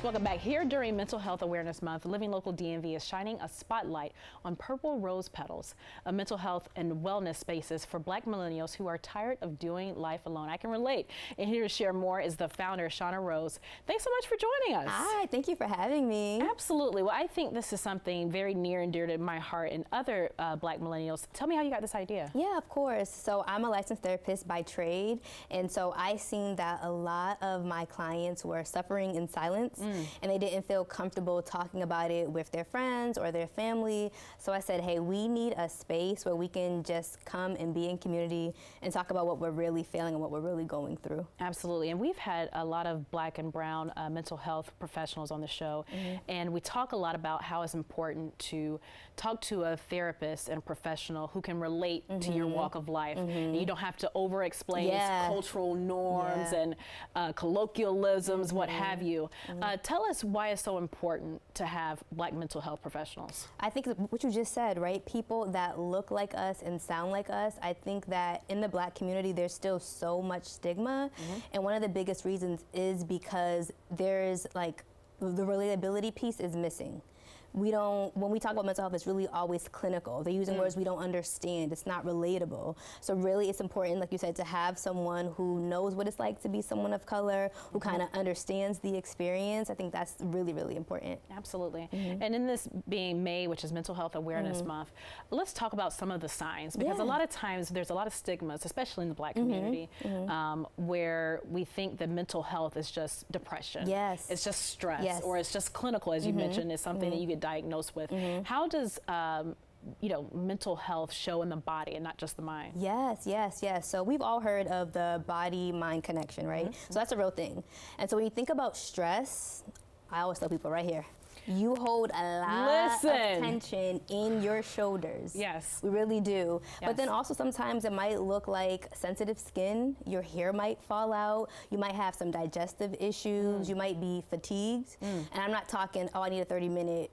Welcome back. Here during Mental Health Awareness Month, Living Local DMV is shining a spotlight on Purple Rose Petals, a mental health and wellness spaces for Black millennials who are tired of doing life alone. I can relate. And here to share more is the founder, Shauna Rose. Thanks so much for joining us. Hi, thank you for having me. Absolutely. Well, I think this is something very near and dear to my heart and other Black millennials. Tell me how you got this idea. Yeah, of course. So I'm a licensed therapist by trade. And so I seen that a lot of my clients were suffering in silence. And they didn't feel comfortable talking about it with their friends or their family. So I said, hey, we need a space where we can just come and be in community and talk about what we're really feeling and what we're really going through. Absolutely. And we've had a lot of Black and brown mental health professionals on the show. And we talk a lot about how it's important to talk to a therapist and a professional who can relate to your walk of life. And you don't have to over-explain cultural norms and colloquialisms, what have you. Tell us why it's so important to have Black mental health professionals. I think what you just said, right? People that look like us and sound like us. I think that in the Black community, there's still so much stigma. And one of the biggest reasons is because there's like, the relatability piece is missing. When we talk about mental health, it's really always clinical. They're using words we don't understand. It's not relatable. So really it's important, like you said, to have someone who knows what it's like to be someone of color, who kind of understands the experience. I think that's really, really important. Absolutely. And in this being May, which is Mental Health Awareness Month, let's talk about some of the signs, because a lot of times there's a lot of stigmas, especially in the Black community, where we think that mental health is just depression. It's just stress, or it's just clinical, as you mentioned, it's something that you get diagnosed with. How does you know, mental health show in the body and not just the mind? Yes. So we've all heard of the body-mind connection, right? So that's a real thing. And so when you think about stress, I always tell people right here, you hold a lot of tension in your shoulders. We really do. But then also sometimes it might look like sensitive skin. Your hair might fall out. You might have some digestive issues. You might be fatigued. And I'm not talking, oh, I need a 30-minute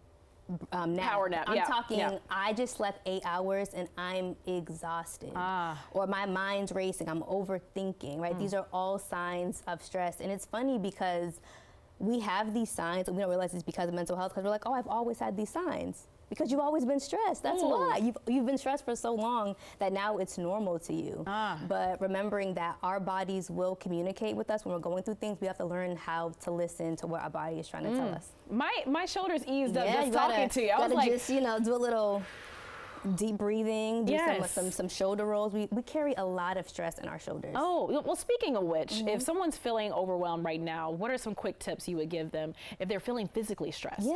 power nap. I'm talking, I just slept 8 hours and I'm exhausted. Or my mind's racing, I'm overthinking, right? These are all signs of stress. And it's funny because we have these signs and we don't realize it's because of mental health, because we're like, oh, I've always had these signs. Because you've always been stressed. That's why. You've been stressed for so long that now it's normal to you. But remembering that our bodies will communicate with us when we're going through things, we have to learn how to listen to what our body is trying to tell us. My shoulders eased up just talking to you. I was like, just, you know, do a little deep breathing, do some shoulder rolls. We carry a lot of stress in our shoulders. Oh, well, speaking of which, if someone's feeling overwhelmed right now, what are some quick tips you would give them if they're feeling physically stressed?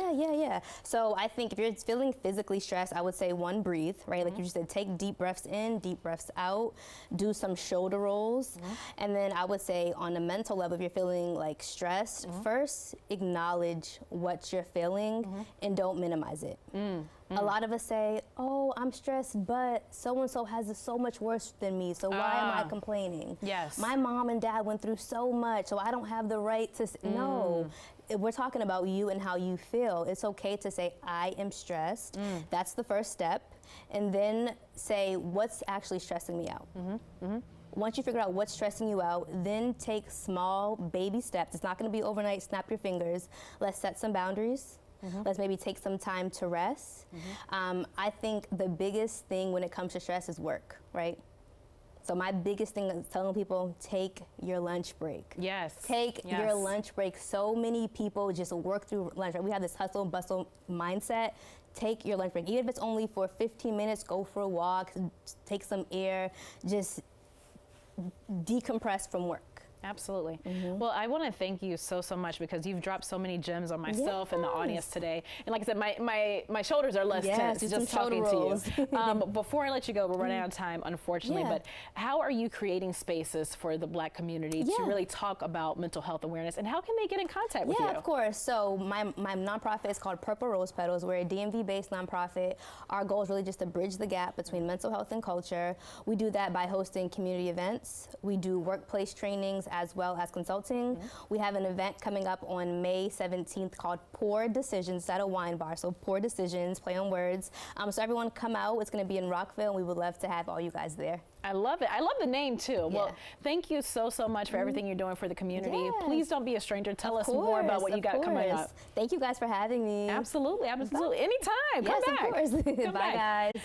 So I think if you're feeling physically stressed, I would say one, breathe, right? Like you just said, take deep breaths in, deep breaths out, do some shoulder rolls. And then I would say on a mental level, if you're feeling like stressed, first acknowledge what you're feeling and don't minimize it. A lot of us say, oh, I'm stressed, but so-and-so has it so much worse than me, so why am I complaining? My mom and dad went through so much, so I don't have the right to No, we're talking about you and how you feel. It's okay to say, I am stressed. That's the first step. And then say, what's actually stressing me out? Once you figure out what's stressing you out, then take small baby steps. It's not gonna be overnight, snap your fingers. Let's set some boundaries. Let's maybe take some time to rest. I think the biggest thing when it comes to stress is work, right? So my biggest thing is telling people, take your lunch break. Take your lunch break. So many people just work through lunch. Right? We have this hustle and bustle mindset. Take your lunch break. Even if it's only for 15 minutes, go for a walk, take some air, just decompress from work. Absolutely. Well, I want to thank you so much, because you've dropped so many gems on myself and the audience today. And like I said, my shoulders are less tense just talking to you. Before I let you go, we're running out of time, unfortunately, but how are you creating spaces for the Black community to really talk about mental health awareness, and how can they get in contact with you? Of course. So my nonprofit is called Purple Rose Petals. We're a DMV-based nonprofit. Our goal is really just to bridge the gap between mental health and culture. We do that by hosting community events. We do workplace trainings as well as consulting. We have an event coming up on May 17th called Poor Decisions. It's at a wine bar, so Poor Decisions, play on words. So everyone come out. It's going to be in Rockville, and we would love to have all you guys there. I love it. I love the name too. Well, thank you so much for everything you're doing for the community. Please don't be a stranger. Tell us more about what you got coming up. Thank you guys for having me. Absolutely. Anytime. Come back. Of course. Bye, guys.